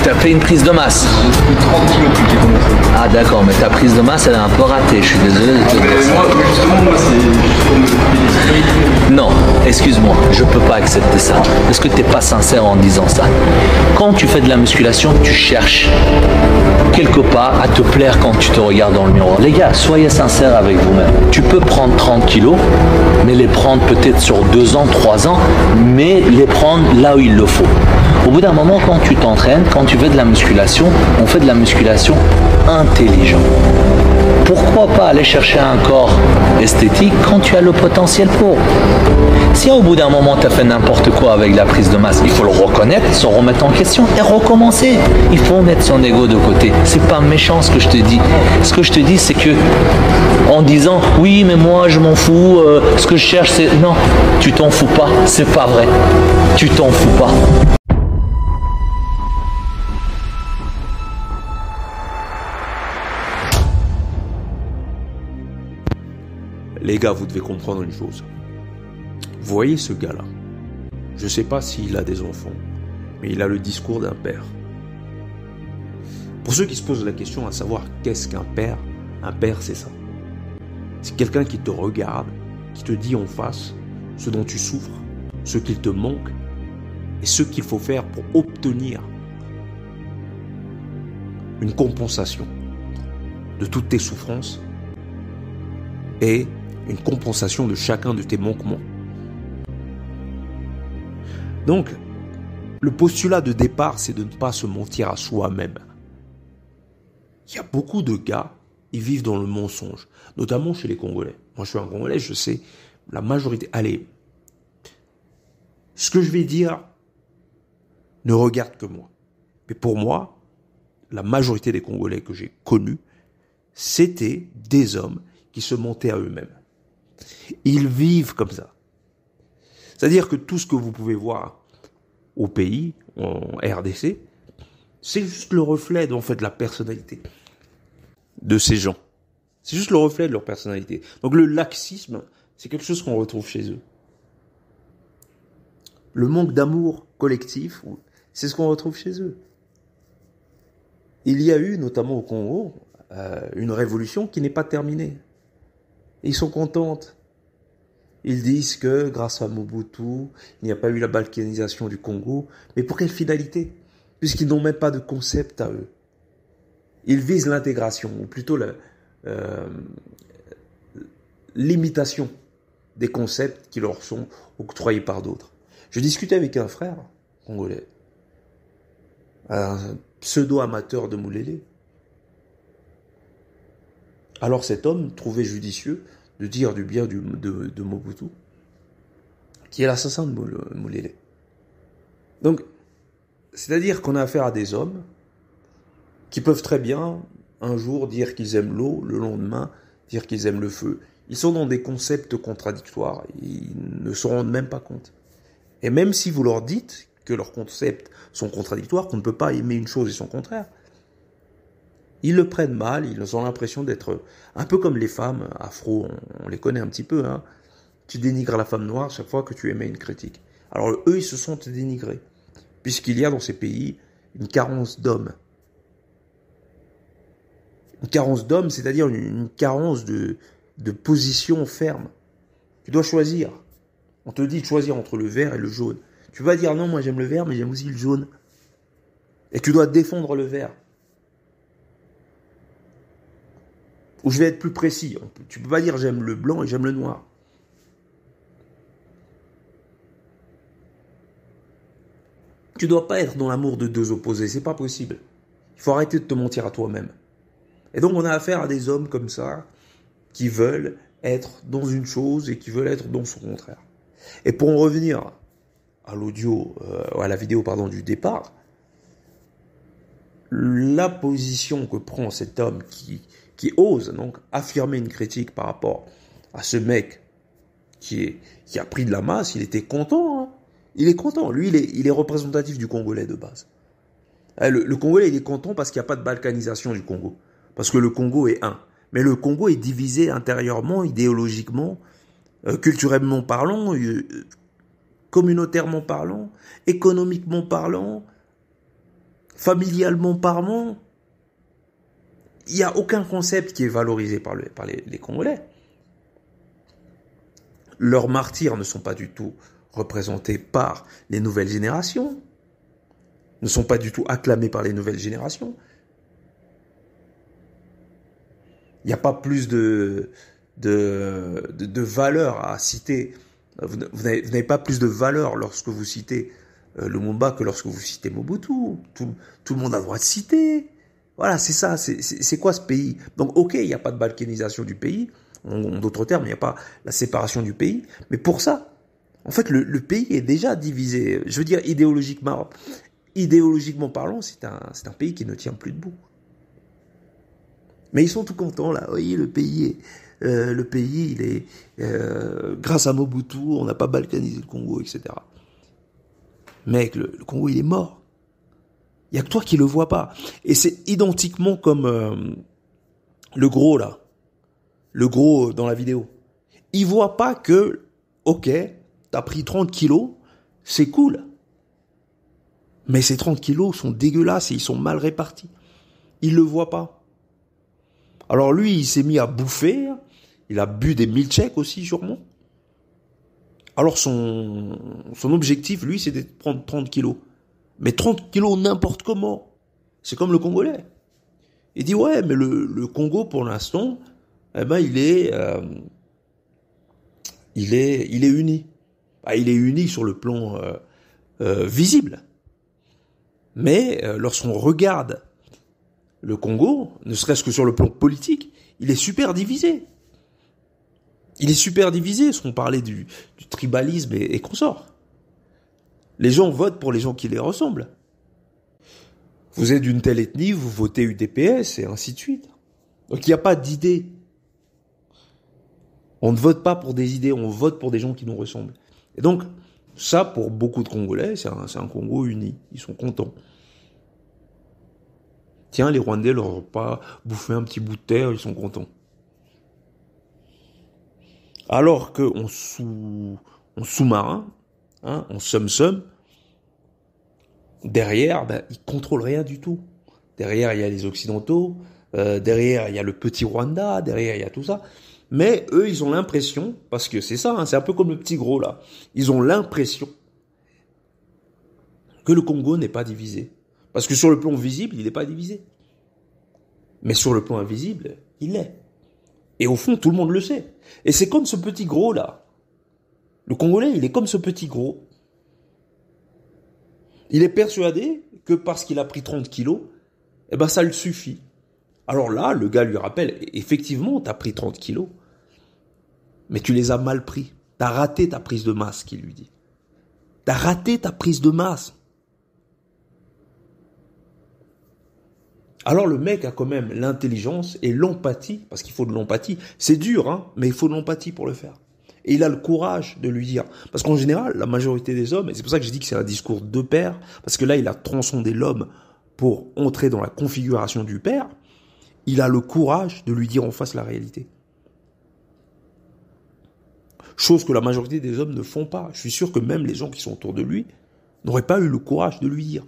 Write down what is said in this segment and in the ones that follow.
Tu as fait une prise de masse. Plus de 30 kilos depuis que j'ai commencé. Ah d'accord, mais ta prise de masse, elle est un peu ratée, je suis désolé de te dire Mais ça. moi, justement, moi, c'est juste pour me dédiscréditer. Non, excuse-moi, je peux pas accepter ça. Est-ce que tu n'es pas sincère en disant ça? Quand tu fais de la musculation, tu cherches quelque part à te plaire quand tu te regardes dans le miroir. Les gars, soyez sincères avec vous-même. Tu peux prendre 30 kilos, mais les prendre peut-être sur 2 ans, 3 ans, mais les prendre là où il le faut. Au bout d'un moment, quand tu t'entraînes, quand tu fais de la musculation, on fait de la musculation intelligente. Pourquoi pas aller chercher un corps esthétique quand tu as le potentiel pour? Si au bout d'un moment tu as fait n'importe quoi avec la prise de masse, il faut le reconnaître, se remettre en question et recommencer. Il faut mettre son ego de côté. C'est pas méchant ce que je te dis. Ce que je te dis, c'est que en disant oui mais moi je m'en fous, ce que je cherche c'est... Non, tu t'en fous pas, c'est pas vrai. Tu t'en fous pas. Les gars, vous devez comprendre une chose. Vous voyez ce gars-là, je ne sais pas s'il a des enfants, mais il a le discours d'un père. Pour ceux qui se posent la question à savoir qu'est-ce qu'un père c'est ça. C'est quelqu'un qui te regarde, qui te dit en face ce dont tu souffres, ce qu'il te manque et ce qu'il faut faire pour obtenir une compensation de toutes tes souffrances et une compensation de chacun de tes manquements. Donc, le postulat de départ, c'est de ne pas se mentir à soi-même. Il y a beaucoup de gars, ils vivent dans le mensonge, notamment chez les Congolais. Moi, je suis un Congolais, je sais, la majorité... Allez, ce que je vais dire ne regarde que moi. Mais pour moi, la majorité des Congolais que j'ai connus, c'était des hommes qui se mentaient à eux-mêmes. Ils vivent comme ça. C'est-à-dire que tout ce que vous pouvez voir au pays, en RDC, c'est juste le reflet en fait, de la personnalité de ces gens. C'est juste le reflet de leur personnalité. Donc le laxisme, c'est quelque chose qu'on retrouve chez eux. Le manque d'amour collectif, c'est ce qu'on retrouve chez eux. Il y a eu, notamment au Congo, une révolution qui n'est pas terminée. Ils sont contents. Ils disent que grâce à Mobutu, il n'y a pas eu la balkanisation du Congo. Mais pour quelle finalité? Puisqu'ils n'ont même pas de concept à eux. Ils visent l'intégration, ou plutôt l'imitation des concepts qui leur sont octroyés par d'autres. Je discutais avec un frère congolais, un pseudo-amateur de Moulélé. Alors cet homme trouvait judicieux de dire du bien de Mobutu, qui est l'assassin de Moulélé. Donc, c'est-à-dire qu'on a affaire à des hommes qui peuvent très bien, un jour, dire qu'ils aiment l'eau, le lendemain, dire qu'ils aiment le feu. Ils sont dans des concepts contradictoires, ils ne se rendent même pas compte. Et même si vous leur dites que leurs concepts sont contradictoires, qu'on ne peut pas aimer une chose et son contraire, ils le prennent mal, ils ont l'impression d'être un peu comme les femmes afro, on les connaît un petit peu, hein. Tu dénigres la femme noire chaque fois que tu émets une critique. Alors eux, ils se sentent dénigrés, puisqu'il y a dans ces pays une carence d'hommes. Une carence d'hommes, c'est-à-dire une carence de position ferme. Tu dois choisir. On te dit de choisir entre le vert et le jaune. Tu vas dire non, moi j'aime le vert, mais j'aime aussi le jaune. Et tu dois défendre le vert. Ou je vais être plus précis. Tu ne peux pas dire j'aime le blanc et j'aime le noir. Tu ne dois pas être dans l'amour de deux opposés. C'est pas possible. Il faut arrêter de te mentir à toi-même. Et donc on a affaire à des hommes comme ça qui veulent être dans une chose et qui veulent être dans son contraire. Et pour en revenir à l'audio, à la vidéo du départ, la position que prend cet homme qui ose donc affirmer une critique par rapport à ce mec qui a pris de la masse, il était content. Hein. Il est content. Lui, il est représentatif du Congolais de base. Le Congolais, il est content parce qu'il n'y a pas de balkanisation du Congo. Parce que le Congo est un. Mais le Congo est divisé intérieurement, idéologiquement, culturellement parlant, communautairement parlant, économiquement parlant, familialement parlant, il n'y a aucun concept qui est valorisé par les Congolais. Leurs martyrs ne sont pas du tout représentés par les nouvelles générations, ne sont pas du tout acclamés par les nouvelles générations. Il n'y a pas plus de valeur à citer. Vous n'avez pas plus de valeur lorsque vous citez Lumumba que lorsque vous citez Mobutu. Tout le monde a le droit de citer. Voilà, c'est ça. C'est quoi ce pays? Donc, ok, il n'y a pas de balkanisation du pays. En d'autres termes, il n'y a pas la séparation du pays. Mais pour ça, en fait, le pays est déjà divisé. Je veux dire, idéologiquement parlant, c'est un pays qui ne tient plus debout. Mais ils sont tout contents, là. Oui, le pays, il est grâce à Mobutu, on n'a pas balkanisé le Congo, etc. Mec, le Congo, il est mort. Il n'y a que toi qui le vois pas. Et c'est identiquement comme le gros, là. Le gros dans la vidéo. Il voit pas que, ok, t'as pris 30 kilos, c'est cool. Mais ces 30 kilos sont dégueulasses et ils sont mal répartis. Il le voit pas. Alors lui, il s'est mis à bouffer. Il a bu des milkshakes aussi, sûrement. Alors son objectif, lui, c'était de prendre 30 kilos. Mais 30 kilos n'importe comment. C'est comme le Congolais. Il dit, ouais, mais le Congo, pour l'instant, eh ben, il est uni. Ah, il est uni sur le plan visible. Mais lorsqu'on regarde le Congo, ne serait-ce que sur le plan politique, il est super divisé. Il est super divisé, parce qu'on parlait du tribalisme et consorts. Les gens votent pour les gens qui les ressemblent. Vous êtes d'une telle ethnie, vous votez UDPS, et ainsi de suite. Donc il n'y a pas d'idée. On ne vote pas pour des idées, on vote pour des gens qui nous ressemblent. Et donc, ça, pour beaucoup de Congolais, c'est un Congo uni. Ils sont contents. Tiens, les Rwandais leur ont pas bouffé un petit bout de terre, ils sont contents. Alors qu'en sous-marin, en somme, derrière, ils contrôlent rien du tout. Derrière, il y a les Occidentaux, derrière, il y a le petit Rwanda, derrière, il y a tout ça. Mais eux, ils ont l'impression, parce que c'est ça, c'est un peu comme le petit gros là, ils ont l'impression que le Congo n'est pas divisé. Parce que sur le plan visible, il n'est pas divisé. Mais sur le plan invisible, il l'est. Et au fond, tout le monde le sait. Et c'est comme ce petit gros là. Le Congolais, il est comme ce petit gros. Il est persuadé que parce qu'il a pris 30 kilos, eh ben ça lui suffit. Alors là, le gars lui rappelle, effectivement, t'as pris 30 kilos, mais tu les as mal pris. T'as raté ta prise de masse, qu'il lui dit. T'as raté ta prise de masse. Alors le mec a quand même l'intelligence et l'empathie, parce qu'il faut de l'empathie. C'est dur, hein, mais il faut de l'empathie pour le faire. Et il a le courage de lui dire. Parce qu'en général, la majorité des hommes, et c'est pour ça que je dis que c'est un discours de père, parce que là, il a transcendé l'homme pour entrer dans la configuration du père, il a le courage de lui dire en face la réalité. Chose que la majorité des hommes ne font pas. Je suis sûr que même les gens qui sont autour de lui n'auraient pas eu le courage de lui dire.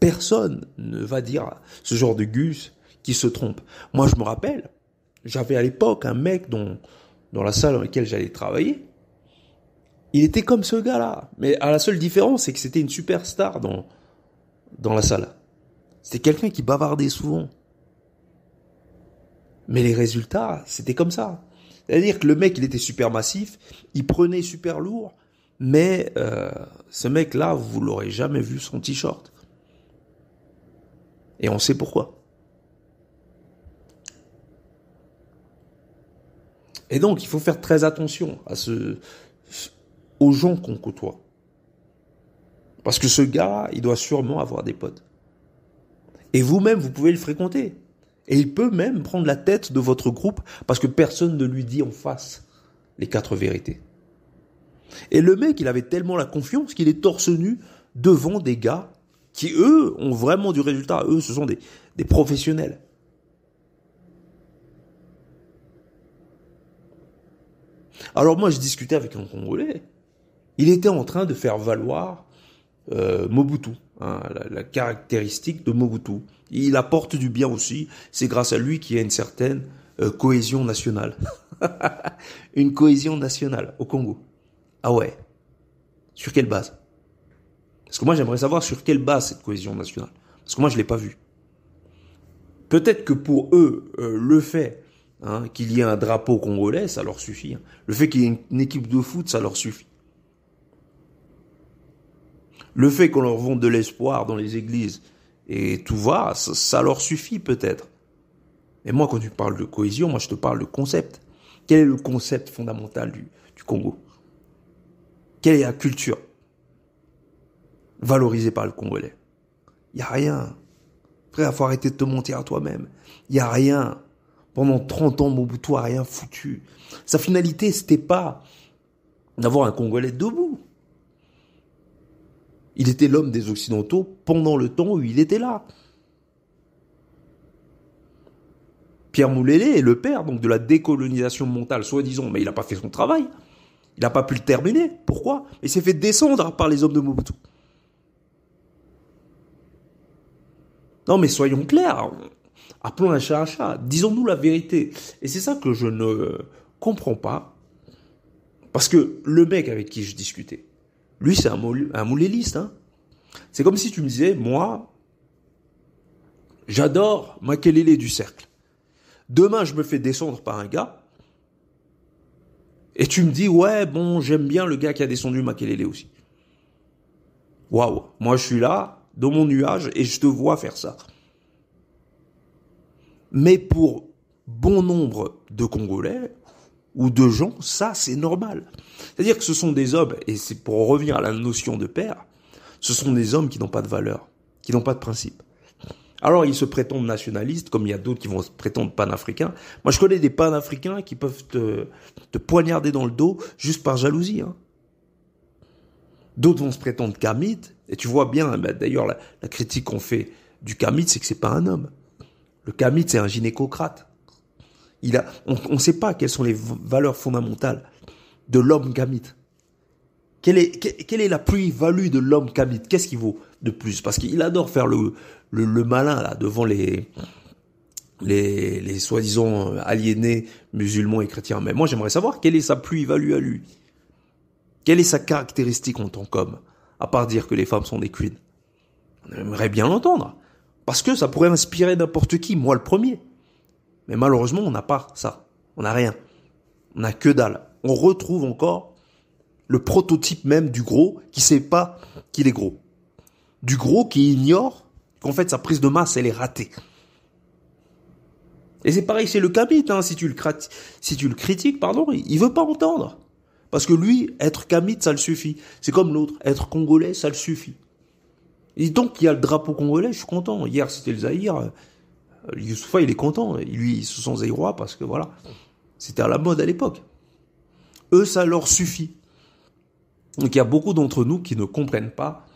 Personne ne va dire ce genre de gus qui se trompe. Moi, je me rappelle, j'avais à l'époque un mec dans la salle dans laquelle j'allais travailler. Il était comme ce gars-là. Mais la seule différence, c'est que c'était une superstar dans la salle. C'était quelqu'un qui bavardait souvent. Mais les résultats, c'était comme ça. C'est-à-dire que le mec, il était super massif, il prenait super lourd, mais ce mec-là, vous l'aurez jamais vu son t-shirt. Et on sait pourquoi. Et donc, il faut faire très attention aux gens qu'on côtoie. Parce que ce gars, il doit sûrement avoir des potes. Et vous-même, vous pouvez le fréquenter. Et il peut même prendre la tête de votre groupe parce que personne ne lui dit en face les 4 vérités. Et le mec, il avait tellement la confiance qu'il est torse nu devant des gars qui, eux, ont vraiment du résultat. Eux, ce sont des professionnels. Alors moi, je discutais avec un Congolais. Il était en train de faire valoir Mobutu, hein, la caractéristique de Mobutu. Il apporte du bien aussi, c'est grâce à lui qu'il y a une certaine cohésion nationale. Une cohésion nationale au Congo. Ah ouais. Sur quelle base? Parce que moi j'aimerais savoir sur quelle base cette cohésion nationale. Parce que moi je l'ai pas vue. Peut-être que pour eux, le fait qu'il y ait un drapeau congolais, ça leur suffit. Hein. Le fait qu'il y ait une équipe de foot, ça leur suffit. Le fait qu'on leur vende de l'espoir dans les églises et tout va, ça leur suffit peut-être. Et moi, quand tu parles de cohésion, moi je te parle de concept. Quel est le concept fondamental du Congo? Quelle est la culture valorisée par le Congolais? Il n'y a rien. Frère, il faut arrêter de te mentir à toi-même. Il n'y a rien. Pendant 30 ans, Mobutu a rien foutu. Sa finalité, c'était pas d'avoir un Congolais debout. Il était l'homme des Occidentaux pendant le temps où il était là. Pierre Moulélé est le père donc de la décolonisation mentale, soi-disant, mais il n'a pas fait son travail. Il n'a pas pu le terminer. Pourquoi? Il s'est fait descendre par les hommes de Mobutu. Non mais soyons clairs, appelons un chat un chat, disons-nous la vérité. Et c'est ça que je ne comprends pas, parce que le mec avec qui je discutais, lui c'est un mouléliste. Hein. C'est comme si tu me disais, moi, j'adore Makelele du cercle. Demain je me fais descendre par un gars, et tu me dis, ouais bon j'aime bien le gars qui a descendu Makelele aussi. Waouh, moi je suis là, dans mon nuage, et je te vois faire ça. Mais pour bon nombre de Congolais ou de gens, ça c'est normal. C'est-à-dire que ce sont des hommes, et c'est pour revenir à la notion de père, ce sont des hommes qui n'ont pas de valeur, qui n'ont pas de principe. Alors ils se prétendent nationalistes, comme il y a d'autres qui vont se prétendre panafricains. Moi je connais des panafricains qui peuvent te poignarder dans le dos juste par jalousie. Hein. D'autres vont se prétendre kamites, et tu vois bien, d'ailleurs la critique qu'on fait du kamite, c'est que c'est pas un homme. Le kamite, c'est un gynécocrate. On ne sait pas quelles sont les valeurs fondamentales de l'homme kamite. Quelle est la plus-value de l'homme kamite? Qu'est-ce qu'il vaut de plus? Parce qu'il adore faire le malin là devant les soi-disant aliénés musulmans et chrétiens. Mais moi, j'aimerais savoir quelle est sa plus-value à lui. Quelle est sa caractéristique en tant qu'homme, à part dire que les femmes sont des queens? On aimerait bien l'entendre, parce que ça pourrait inspirer n'importe qui, moi le premier. Mais malheureusement, on n'a pas ça. On n'a rien. On n'a que dalle. On retrouve encore le prototype même du gros qui sait pas qu'il est gros. Du gros qui ignore qu'en fait sa prise de masse, elle est ratée. Et c'est pareil, c'est le kamite, hein. Si tu le critiques, pardon, il veut pas entendre. Parce que lui, être kamite, ça le suffit. C'est comme l'autre, être congolais, ça le suffit. Et donc, il y a le drapeau congolais, je suis content. Hier, c'était le Zaïre. Youssoufa, il est content. Lui, ils se sont zaïrois parce que voilà, c'était à la mode à l'époque. Eux, ça leur suffit. Donc, il y a beaucoup d'entre nous qui ne comprennent pas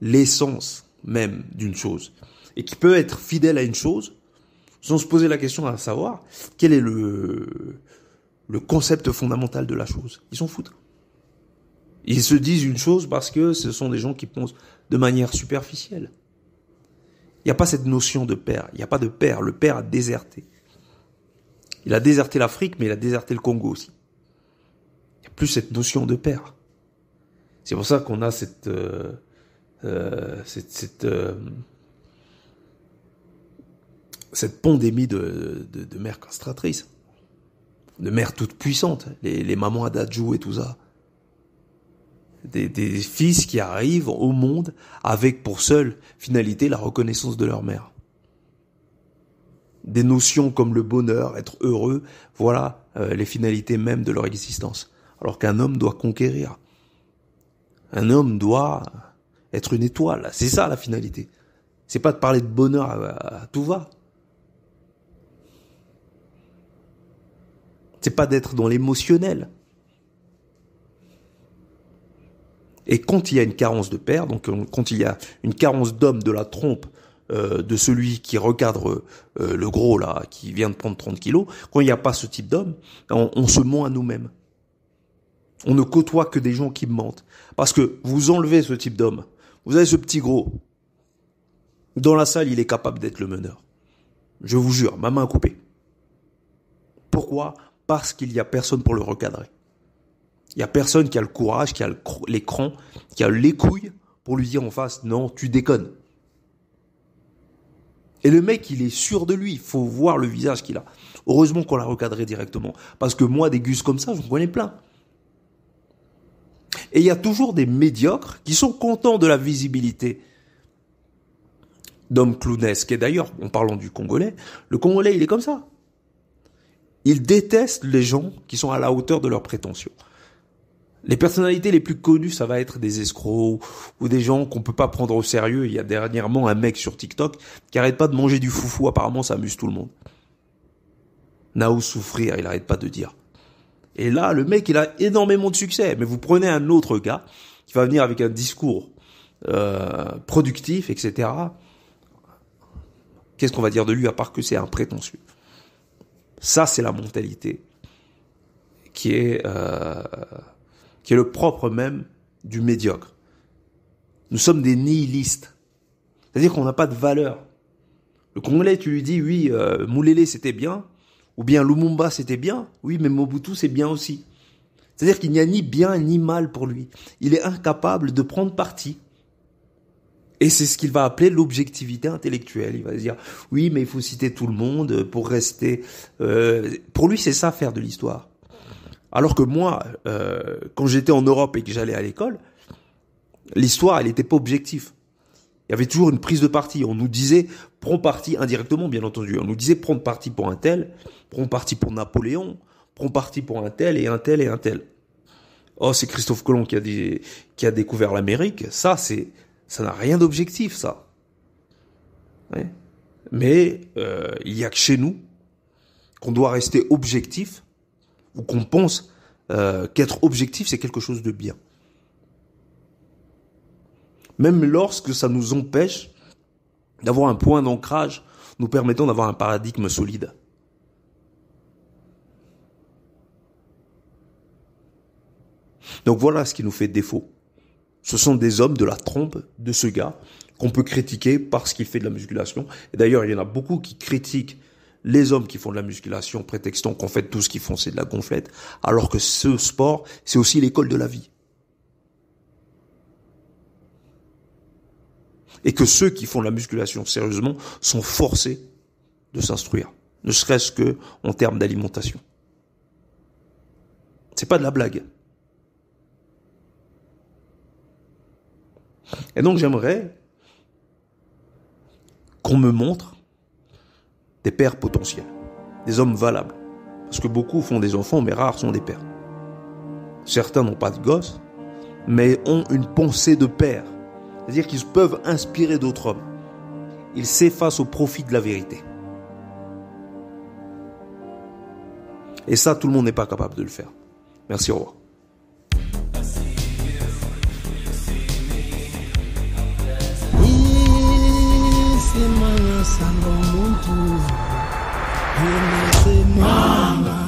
l'essence même d'une chose. Et qui peut être fidèle à une chose sans se poser la question à savoir quel est le concept fondamental de la chose. Ils s'en foutent. Ils se disent une chose parce que ce sont des gens qui pensent de manière superficielle. Il n'y a pas cette notion de père. Il n'y a pas de père. Le père a déserté. Il a déserté l'Afrique, mais il a déserté le Congo aussi. Il n'y a plus cette notion de père. C'est pour ça qu'on a cette pandémie de mères castratrices. De mères toutes puissantes, les mamans Adadjou et tout ça. Des fils qui arrivent au monde avec pour seule finalité la reconnaissance de leur mère. Des notions comme le bonheur, être heureux, voilà les finalités mêmes de leur existence. Alors qu'un homme doit conquérir. Un homme doit être une étoile. C'est ça la finalité. C'est pas de parler de bonheur à tout va. C'est pas d'être dans l'émotionnel. Et quand il y a une carence de père, donc quand il y a une carence d'homme de la trompe de celui qui recadre le gros là, qui vient de prendre 30 kilos, quand il n'y a pas ce type d'homme, on se ment à nous-mêmes. On ne côtoie que des gens qui mentent. Parce que vous enlevez ce type d'homme, Vous avez ce petit gros. Dans la salle, il est capable d'être le meneur. Je vous jure, ma main coupée. Pourquoi? Parce qu'il n'y a personne pour le recadrer. Il n'y a personne qui a le courage, qui a l'écran, qui a les couilles pour lui dire en face, non, tu déconnes. Et le mec, il est sûr de lui. Il faut voir le visage qu'il a. Heureusement qu'on l'a recadré directement. Parce que moi, des gus comme ça, j'en connais plein. Et il y a toujours des médiocres qui sont contents de la visibilité d'hommes clownesques. Et d'ailleurs, en parlant du Congolais, le Congolais, il est comme ça. Il déteste les gens qui sont à la hauteur de leurs prétentions. Les personnalités les plus connues, ça va être des escrocs ou des gens qu'on peut pas prendre au sérieux. Il y a dernièrement un mec sur TikTok qui arrête pas de manger du foufou. Apparemment, ça amuse tout le monde. Naou souffrir, il arrête pas de dire. Et là, le mec, il a énormément de succès. Mais vous prenez un autre gars qui va venir avec un discours productif, etc. Qu'est-ce qu'on va dire de lui à part que c'est un prétentieux? Ça, c'est la mentalité qui est le propre même du médiocre. Nous sommes des nihilistes. C'est-à-dire qu'on n'a pas de valeur. Le Congolais, tu lui dis, oui, Moulélé, c'était bien, ou bien Lumumba, c'était bien, oui, mais Mobutu, c'est bien aussi. C'est-à-dire qu'il n'y a ni bien ni mal pour lui. Il est incapable de prendre parti. Et c'est ce qu'il va appeler l'objectivité intellectuelle. Il va dire, oui, mais il faut citer tout le monde pour rester... Pour lui, c'est ça, faire de l'histoire. Alors que moi, quand j'étais en Europe et que j'allais à l'école, l'histoire, elle n'était pas objective. Il y avait toujours une prise de parti. On nous disait, prends parti indirectement, bien entendu. On nous disait, prends parti pour un tel, prends parti pour Napoléon, prends parti pour un tel et un tel et un tel. Oh, c'est Christophe Colomb qui a découvert l'Amérique. Ça n'a rien d'objectif, ça. Ouais. Mais il y a que chez nous qu'on doit rester objectif ou qu'on pense qu'être objectif, c'est quelque chose de bien. Même lorsque ça nous empêche d'avoir un point d'ancrage nous permettant d'avoir un paradigme solide. Donc voilà ce qui nous fait défaut. Ce sont des hommes de la trempe de ce gars qu'on peut critiquer parce qu'il fait de la musculation. Et d'ailleurs, il y en a beaucoup qui critiquent les hommes qui font de la musculation prétextant qu'en fait tout ce qu'ils font c'est de la gonflette, alors que ce sport, c'est aussi l'école de la vie. Et que ceux qui font de la musculation sérieusement sont forcés de s'instruire, ne serait-ce que en termes d'alimentation. C'est pas de la blague. Et donc j'aimerais qu'on me montre des pères potentiels, des hommes valables. Parce que beaucoup font des enfants, mais rares sont des pères. Certains n'ont pas de gosses, mais ont une pensée de père. C'est-à-dire qu'ils peuvent inspirer d'autres hommes. Ils s'effacent au profit de la vérité. Et ça, tout le monde n'est pas capable de le faire. Merci, au revoir. Mama.